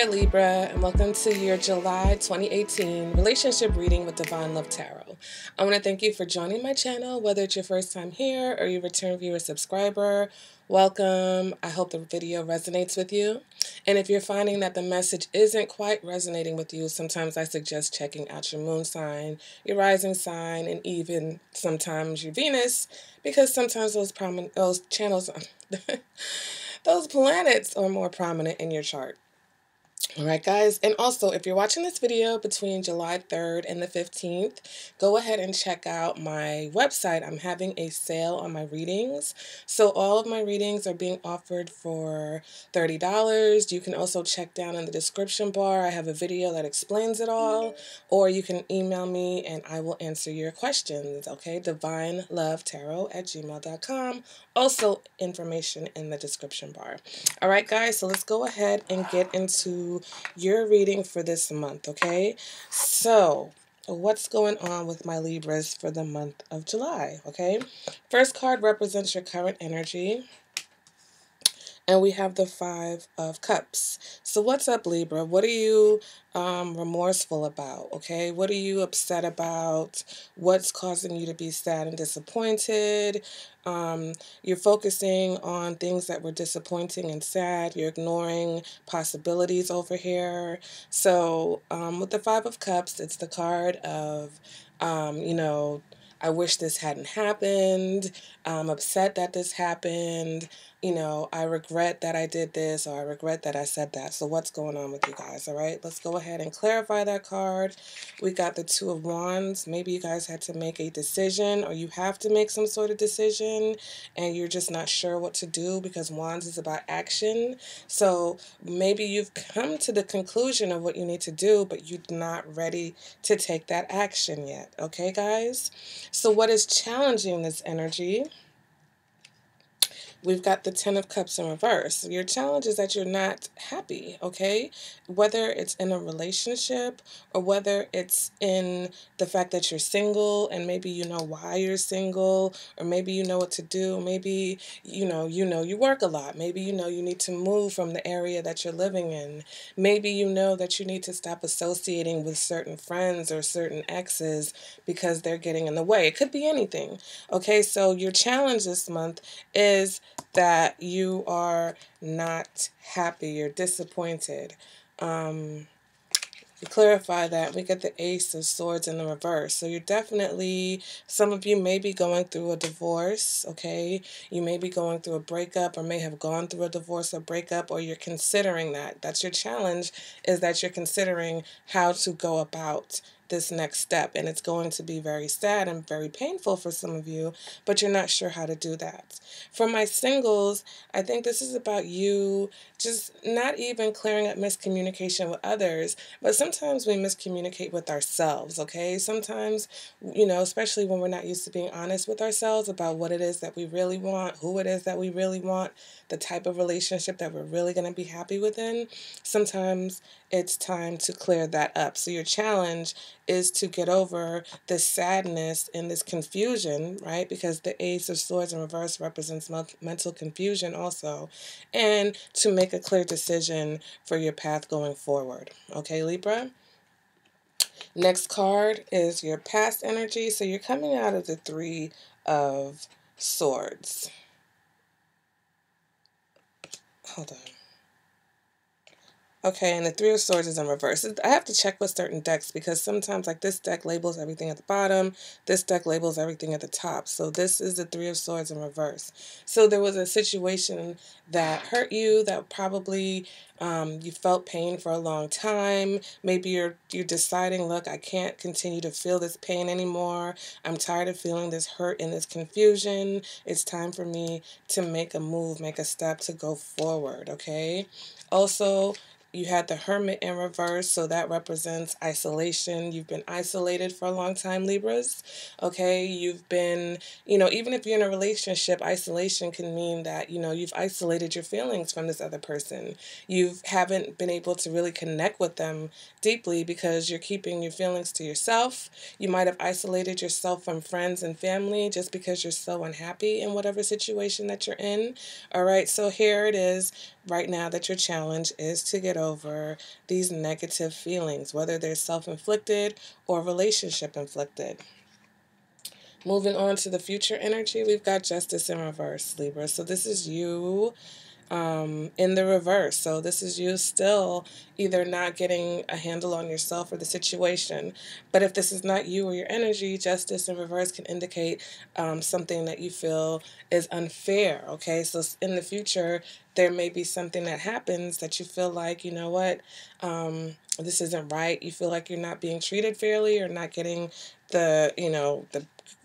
there, Libra, and welcome to your July 2018 relationship reading with Divine Love Tarot. I want to thank you for joining my channel, whether it's your first time here or you return viewer subscriber. Welcome. I hope the video resonates with you. And if you're finding that the message isn't quite resonating with you, sometimes I suggest checking out your moon sign, your rising sign, and even sometimes your Venus, because sometimes those channels, those planets are more prominent in your chart. All right, guys, and also if you're watching this video between July 3rd and the 15th, go ahead and check out my website. I'm having a sale on my readings. So all of my readings are being offered for $30. You can also check down in the description bar. I have a video that explains it all, or you can email me and I will answer your questions, okay? divinelovetarot@gmail.com. Also information in the description bar. All right, guys, so let's go ahead and get into your reading for this month, okay? So, what's going on with my Libras for the month of July, okay? First card represents your current energy. And we have the Five of Cups. So what's up, Libra? What are you remorseful about, okay? What are you upset about? What's causing you to be sad and disappointed? You're focusing on things that were disappointing and sad. You're ignoring possibilities over here. So with the Five of Cups, it's the card of, I wish this hadn't happened. I'm upset that this happened. I regret that I did this, or I regret that I said that. So what's going on with you guys, all right? Let's go ahead and clarify that card. We got the Two of Wands. Maybe you guys had to make a decision, or you have to make some sort of decision, and you're just not sure what to do because Wands is about action. So maybe you've come to the conclusion of what you need to do, but you're not ready to take that action yet, okay, guys? So what is challenging this energy? We've got the Ten of Cups in reverse. Your challenge is that you're not happy, okay? Whether it's in a relationship or whether it's in the fact that you're single and maybe you know why you're single, or maybe you know what to do. Maybe, you work a lot. Maybe you need to move from the area that you're living in. Maybe you know that you need to stop associating with certain friends or certain exes because they're getting in the way. It could be anything, okay? So your challenge this month is that you are not happy, you're disappointed. To clarify that, we get the Ace of Swords in the reverse. So you're definitely, some of you may be going through a divorce, okay? You may be going through a breakup, or may have gone through a divorce or breakup, or you're considering that. That's your challenge, is that you're considering how to go about this next step, and it's going to be very sad and very painful for some of you, but you're not sure how to do that. For my singles, I think this is about you just not even clearing up miscommunication with others, but sometimes we miscommunicate with ourselves, okay? Sometimes, especially when we're not used to being honest with ourselves about what it is that we really want, who it is that we really want, the type of relationship that we're really going to be happy within, sometimes it's time to clear that up. So your challenge is to get over this sadness and this confusion, right? Because the Ace of Swords in reverse represents mental confusion also, and to make a clear decision for your path going forward. Okay, Libra? Next card is your past energy. So you're coming out of the Three of Swords. Hold on. Okay, and the Three of Swords is in reverse. I have to check with certain decks because sometimes, like, this deck labels everything at the bottom. This deck labels everything at the top. So this is the Three of Swords in reverse. So there was a situation that hurt you, that probably you felt pain for a long time. Maybe you're deciding, look, I can't continue to feel this pain anymore. I'm tired of feeling this hurt and this confusion. It's time for me to make a move, make a step to go forward, okay? Also, you had the Hermit in reverse, so that represents isolation. You've been isolated for a long time, Libras. Okay, you've been, even if you're in a relationship, isolation can mean that, you've isolated your feelings from this other person. You haven't been able to really connect with them deeply because you're keeping your feelings to yourself. You might have isolated yourself from friends and family just because you're so unhappy in whatever situation that you're in. All right, so here it is right now that your challenge is to get over these negative feelings, whether they're self-inflicted or relationship-inflicted. Moving on to the future energy, we've got Justice in reverse, Libra. So this is you in the reverse. So this is you still either not getting a handle on yourself or the situation. But if this is not you or your energy, Justice in reverse can indicate something that you feel is unfair. Okay, so in the future, there may be something that happens that you feel like, you know what, this isn't right. You feel like you're not being treated fairly or not getting the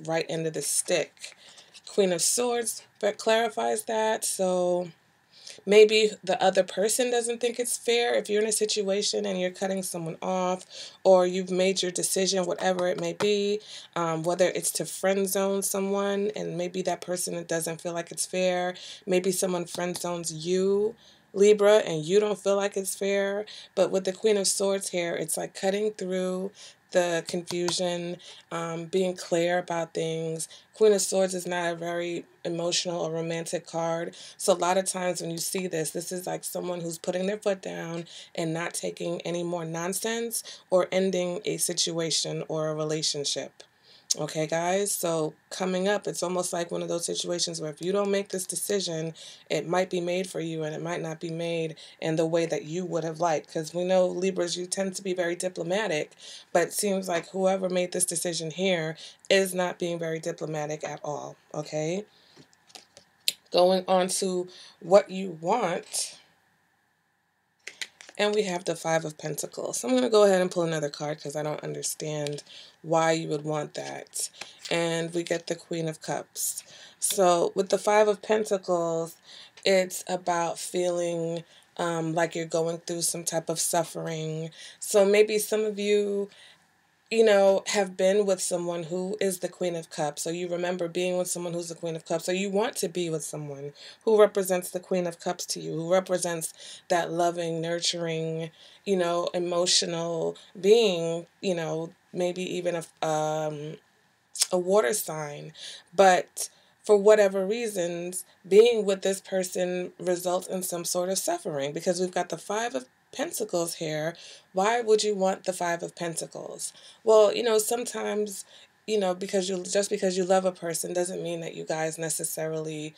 right end of the stick. Queen of Swords but clarifies that. So maybe the other person doesn't think it's fair if you're in a situation and you're cutting someone off, or you've made your decision, whatever it may be, whether it's to friend zone someone and maybe that person doesn't feel like it's fair. Maybe someone friend zones you, Libra, and you don't feel like it's fair. But with the Queen of Swords here, it's like cutting through the confusion, being clear about things. Queen of Swords is not a very emotional or romantic card. So a lot of times when you see this, this is like someone who's putting their foot down and not taking any more nonsense or ending a situation or a relationship. Okay, guys, so coming up, it's almost like one of those situations where if you don't make this decision, it might be made for you and it might not be made in the way that you would have liked. Because we know, Libras, you tend to be very diplomatic, but it seems like whoever made this decision here is not being very diplomatic at all, okay? Going on to what you want. And we have the Five of Pentacles. So I'm going to go ahead and pull another card because I don't understand why you would want that. And we get the Queen of Cups. So with the Five of Pentacles, it's about feeling like you're going through some type of suffering. So maybe some of you have been with someone who is the Queen of Cups. So you remember being with someone who's the Queen of Cups. So you want to be with someone who represents the Queen of Cups to you, who represents that loving, nurturing, emotional being, maybe even a water sign. But for whatever reasons, being with this person results in some sort of suffering because we've got the Five of Pentacles here. Why would you want the Five of Pentacles? Well, sometimes, because you love a person doesn't mean that you guys necessarily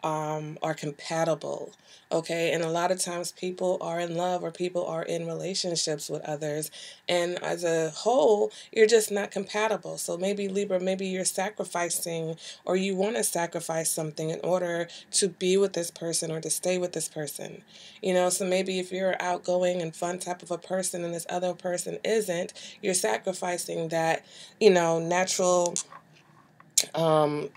are compatible, okay? And a lot of times people are in love or people are in relationships with others, and as a whole, you're just not compatible. So maybe Libra, maybe you're sacrificing or you want to sacrifice something in order to be with this person or to stay with this person. So maybe if you're outgoing and fun type of a person and this other person isn't, you're sacrificing that, natural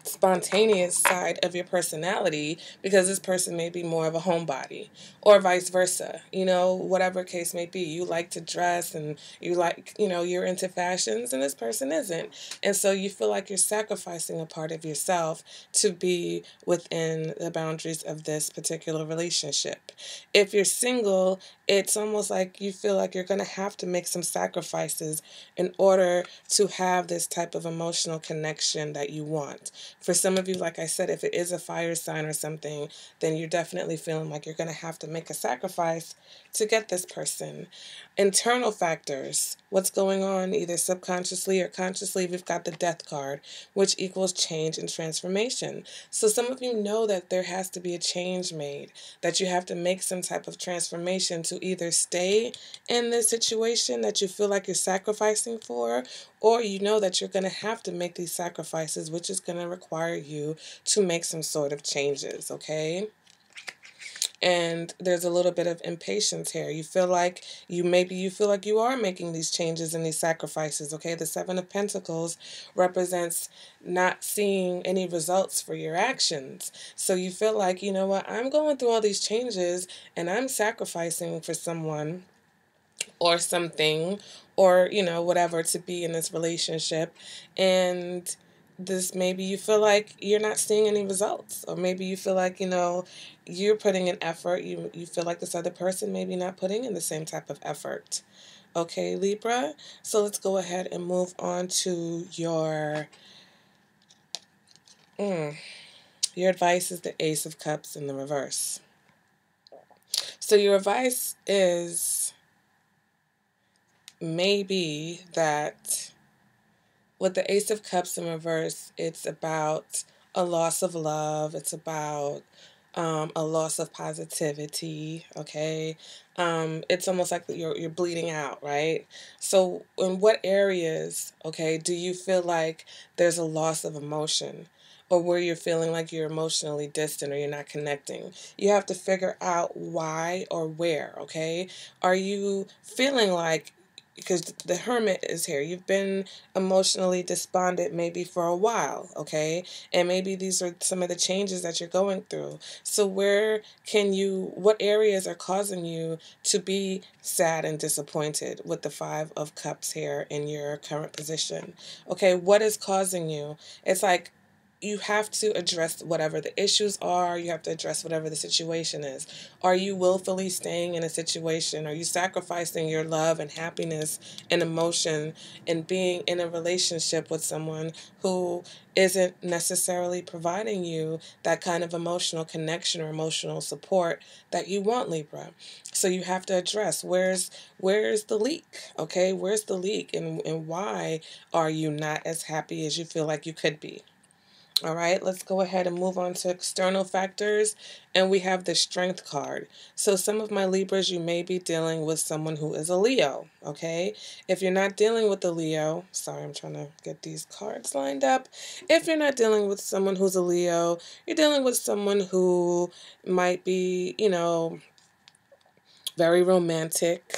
spontaneous side of your personality because this person may be more of a homebody, or vice versa, whatever case may be. You like to dress and you like, you're into fashions and this person isn't. And so you feel like you're sacrificing a part of yourself to be within the boundaries of this particular relationship. If you're single, it's almost like you feel like you're going to have to make some sacrifices in order to have this type of emotional connection that you want. For some of you, like I said, if it is a fire sign or something, then you're definitely feeling like you're going to have to make a sacrifice to get this person. Internal factors, what's going on either subconsciously or consciously, we've got the Death card, which equals change and transformation. So some of you know that there has to be a change made, that you have to make some type of transformation to either stay in this situation that you feel like you're sacrificing for, or you know that you're going to have to make these sacrifices, which is going to require you to make some sort of changes, okay? And there's a little bit of impatience here. You feel like you feel like you are making these changes and these sacrifices, okay? The Seven of Pentacles represents not seeing any results for your actions. So you feel like, you know what, I'm going through all these changes and I'm sacrificing for someone or something or, whatever to be in this relationship. And this, maybe you feel like you're not seeing any results, or maybe you feel like, you're putting in effort. You feel like this other person maybe not putting in the same type of effort. Okay, Libra. So let's go ahead and move on to your advice is the Ace of Cups in the reverse. So your advice is maybe that with the Ace of Cups in reverse, it's about a loss of love. It's about a loss of positivity. Okay, it's almost like you're bleeding out, right? So, in what areas, okay, do you feel like there's a loss of emotion? Or where you're feeling like you're emotionally distant or you're not connecting. You have to figure out why or where, okay? Are you feeling like, because the Hermit is here, you've been emotionally despondent maybe for a while, okay? And maybe these are some of the changes that you're going through. So what areas are causing you to be sad and disappointed with the Five of Cups here in your current position? Okay, what is causing you? It's like you have to address whatever the issues are. You have to address whatever the situation is. Are you willfully staying in a situation? Are you sacrificing your love and happiness and emotion and being in a relationship with someone who isn't necessarily providing you that kind of emotional connection or emotional support that you want, Libra? So you have to address where's the leak, okay? Where's the leak, and why are you not as happy as you feel like you could be? All right, let's go ahead and move on to external factors. And we have the Strength card. So some of my Libras, you may be dealing with someone who is a Leo, okay? If you're not dealing with a Leo, sorry, I'm trying to get these cards lined up. If you're not dealing with someone who's a Leo, you're dealing with someone who might be, very romantic.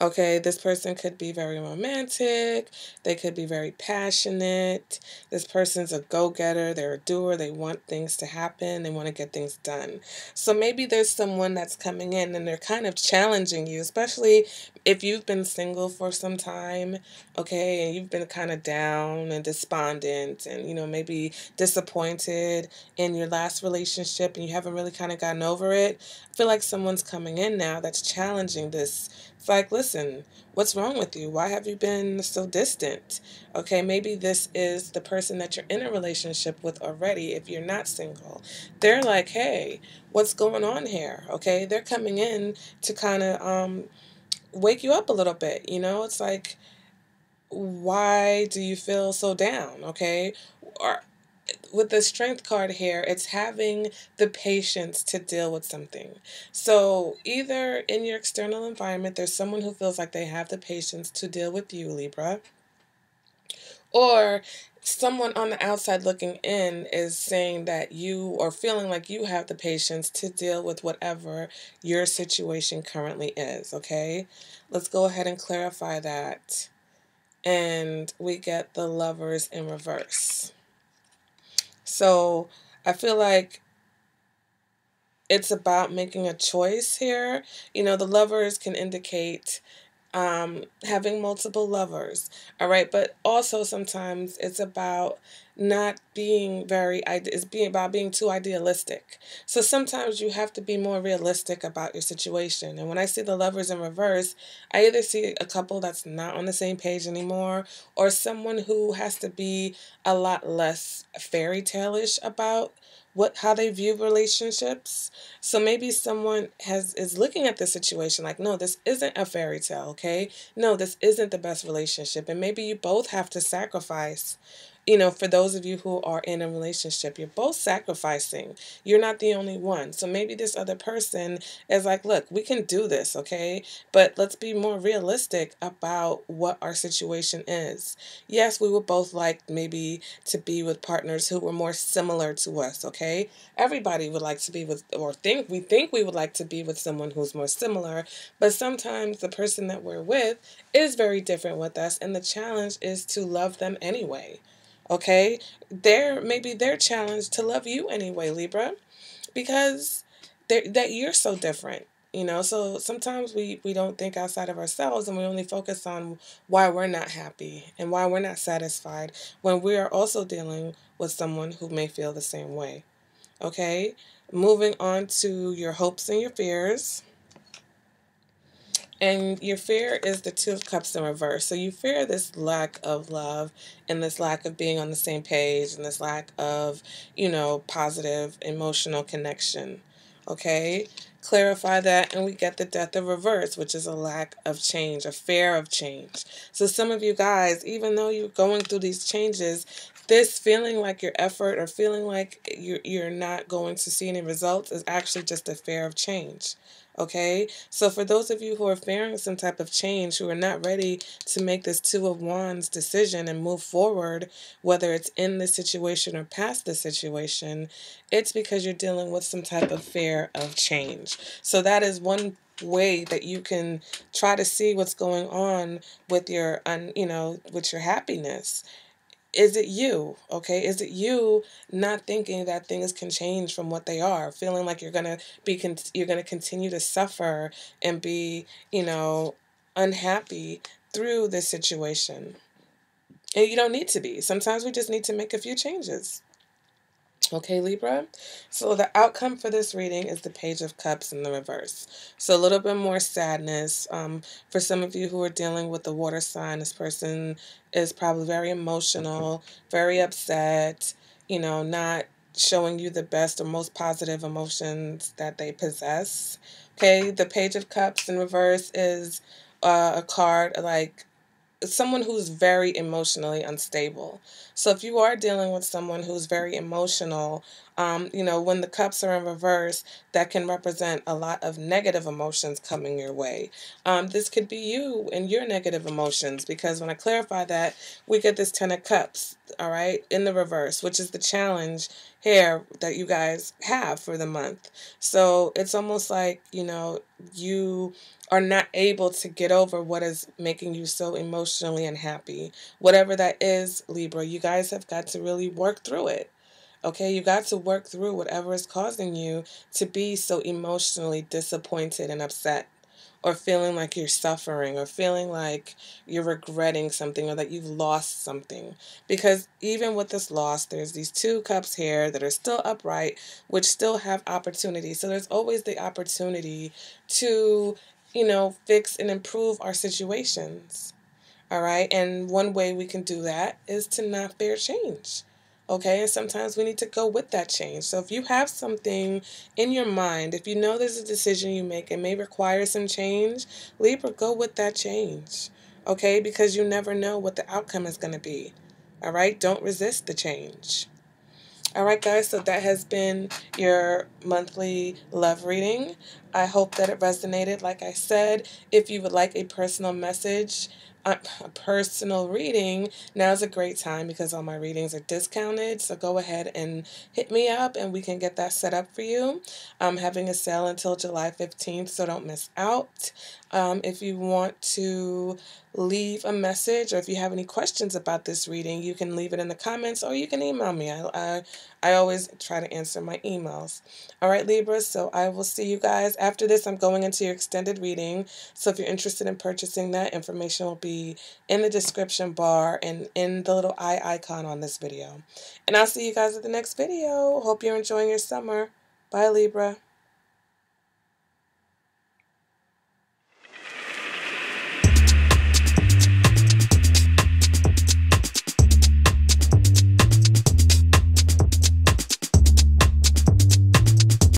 Okay, this person could be very romantic. They could be very passionate. This person's a go-getter. They're a doer. They want things to happen. They want to get things done. So maybe there's someone that's coming in and they're kind of challenging you, especially if you've been single for some time, okay, and you've been kind of down and despondent and, maybe disappointed in your last relationship and you haven't really kind of gotten over it. I feel like someone's coming in now that's challenging this. It's like, listen, what's wrong with you? Why have you been so distant? Okay, maybe this is the person that you're in a relationship with already if you're not single. They're like, hey, what's going on here? Okay, they're coming in to kind of wake you up a little bit. It's like, why do you feel so down? Okay, or with the Strength card here, it's having the patience to deal with something. So either in your external environment, there's someone who feels like they have the patience to deal with you, Libra, or someone on the outside looking in is saying that you are feeling like you have the patience to deal with whatever your situation currently is, okay? Let's go ahead and clarify that. And we get the Lovers in reverse. So I feel like it's about making a choice here. The Lovers can indicate having multiple lovers, all right? But also sometimes it's about not being it's being about being too idealistic. So sometimes you have to be more realistic about your situation. And when I see the Lovers in reverse, I either see a couple that's not on the same page anymore, or someone who has to be a lot less fairy tale-ish about how they view relationships. So maybe someone is looking at the situation like, no, this isn't a fairy tale, okay? No, this isn't the best relationship. And maybe you both have to sacrifice. For those of you who are in a relationship, you're both sacrificing. You're not the only one. So maybe this other person is like, look, we can do this, okay? But let's be more realistic about what our situation is. Yes, we would both like maybe to be with partners who were more similar to us, okay? Everybody would like to be with, or think we would like to be with someone who's more similar, but sometimes the person that we're with is very different with us, and the challenge is to love them anyway. Okay? Maybe their challenge to love you anyway, Libra, because that you're so different. So sometimes we don't think outside of ourselves and we only focus on why we're not happy and why we're not satisfied when we are also dealing with someone who may feel the same way. Okay? Moving on to your hopes and your fears. And your fear is the Two of Cups in reverse. So you fear this lack of love and this lack of being on the same page and this lack of, positive emotional connection. Okay? Clarify that, and we get the Death of Reverse, which is a lack of change, a fear of change. So some of you guys, even though you're going through these changes, this feeling like your effort or feeling like you're not going to see any results is actually just a fear of change. Okay, so for those of you who are fearing some type of change, who are not ready to make this Two of Wands decision and move forward, whether it's in the situation or past the situation, it's because you're dealing with some type of fear of change. So that is one way that you can try to see what's going on with your, with your happiness. Is it you? Okay, is it you not thinking that things can change from what they are, feeling like you're gonna continue to suffer and be, unhappy through this situation? And you don't need to be. Sometimes we just need to make a few changes. Okay, Libra? So the outcome for this reading is the Page of Cups in the reverse. So a little bit more sadness. For some of you who are dealing with the water sign, this person is probably very emotional, very upset, not showing you the best or most positive emotions that they possess. Okay, the Page of Cups in reverse is a card like someone who's very emotionally unstable. So if you are dealing with someone who's very emotional, when the cups are in reverse, that can represent a lot of negative emotions coming your way. This could be you and your negative emotions, because when I clarify that, we get this Ten of Cups, all right, in the reverse, which is the challenge here that you guys have for the month. So it's almost like, you are not able to get over what is making you so emotionally unhappy. Whatever that is, Libra, you guys have got to really work through it. Okay, you got to work through whatever is causing you to be so emotionally disappointed and upset, or feeling like you're suffering, or feeling like you're regretting something, or that you've lost something. Because even with this loss, there's these two cups here that are still upright, which still have opportunity. So there's always the opportunity to, fix and improve our situations. All right. And one way we can do that is to not fear change. Okay. And sometimes we need to go with that change. So if you have something in your mind, if you know there's a decision you make and may require some change, Libra, go with that change. Okay. Because you never know what the outcome is going to be. All right. Don't resist the change. All right, guys, so that has been your monthly love reading. I hope that it resonated. Like I said, if you would like a personal message, a personal reading, now's a great time because all my readings are discounted. So go ahead and hit me up and we can get that set up for you. I'm having a sale until July 15th, so don't miss out. If you want to leave a message, or if you have any questions about this reading, you can leave it in the comments, or you can email me. I always try to answer my emails. All right, Libra, so I will see you guys. After this, I'm going into your extended reading. So if you're interested in purchasing that, information will be in the description bar and in the little eye icon on this video. And I'll see you guys at the next video. Hope you're enjoying your summer. Bye, Libra.